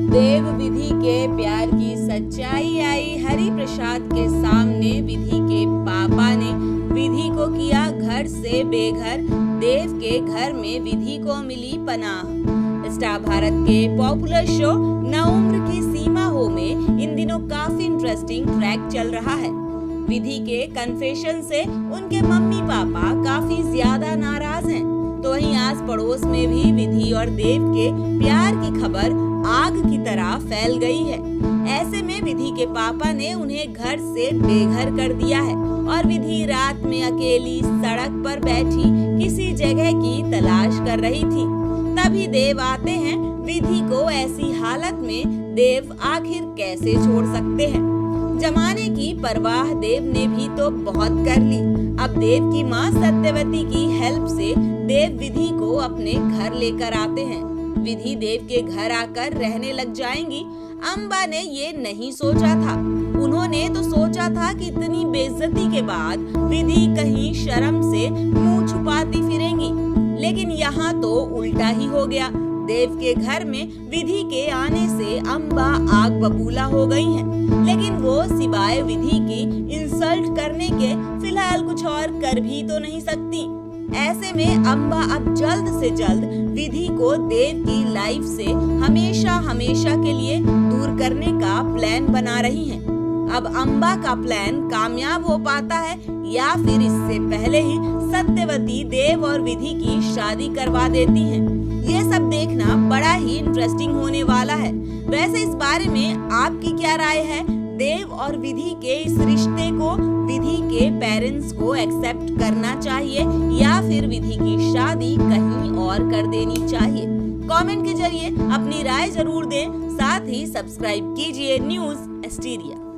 देव विधि के प्यार की सच्चाई आई हरि प्रसाद के सामने। विधि के पापा ने विधि को किया घर से बेघर। देव के घर में विधि को मिली पनाह। स्टार भारत के पॉपुलर शो न उम्र की सीमा हो में इन दिनों काफी इंटरेस्टिंग ट्रैक चल रहा है। विधि के कन्फेशन से उनके मम्मी पापा काफी ज्यादा नाराज हैं। तो वहीं आस पड़ोस में भी विधि और देव के प्यार की खबर आग की तरह फैल गई है। ऐसे में विधि के पापा ने उन्हें घर से बेघर कर दिया है और विधि रात में अकेली सड़क पर बैठी किसी जगह की तलाश कर रही थी। तभी देव आते हैं। विधि को ऐसी हालत में देव आखिर कैसे छोड़ सकते हैं। जमाने की परवाह देव ने भी तो बहुत कर ली। अब देव की माँ सत्यवती की हेल्प से देव विधि को अपने घर लेकर आते हैं। विधि देव के घर आकर रहने लग जाएंगी। अम्बा ने ये नहीं सोचा था। उन्होंने तो सोचा था कि इतनी बेइज्जती के बाद विधि कहीं शर्म से मुंह छुपाती फिरेंगी, लेकिन यहाँ तो उल्टा ही हो गया। देव के घर में विधि के आने से अम्बा आग बबूला हो गई हैं, लेकिन वो सिवाय विधि की इंसल्ट करने के फिलहाल कुछ और कर भी तो नहीं सकती। ऐसे में अम्बा अब जल्द से जल्द विधि को देव की लाइफ से हमेशा हमेशा के लिए दूर करने का प्लान बना रही हैं। अब अम्बा का प्लान कामयाब हो पाता है या फिर इससे पहले ही सत्यवती देव और विधि की शादी करवा देती हैं। ये सब देखना बड़ा ही इंटरेस्टिंग होने वाला है। वैसे इस बारे में आपकी क्या राय है? देव और विधि के इस रिश्ते को विधि के पेरेंट्स को एक्सेप्ट करना चाहिए या फिर विधि की शादी कहीं और कर देनी चाहिए? कमेंट के जरिए अपनी राय जरूर दें। साथ ही सब्सक्राइब कीजिए न्यूज़ एस्टीरिया।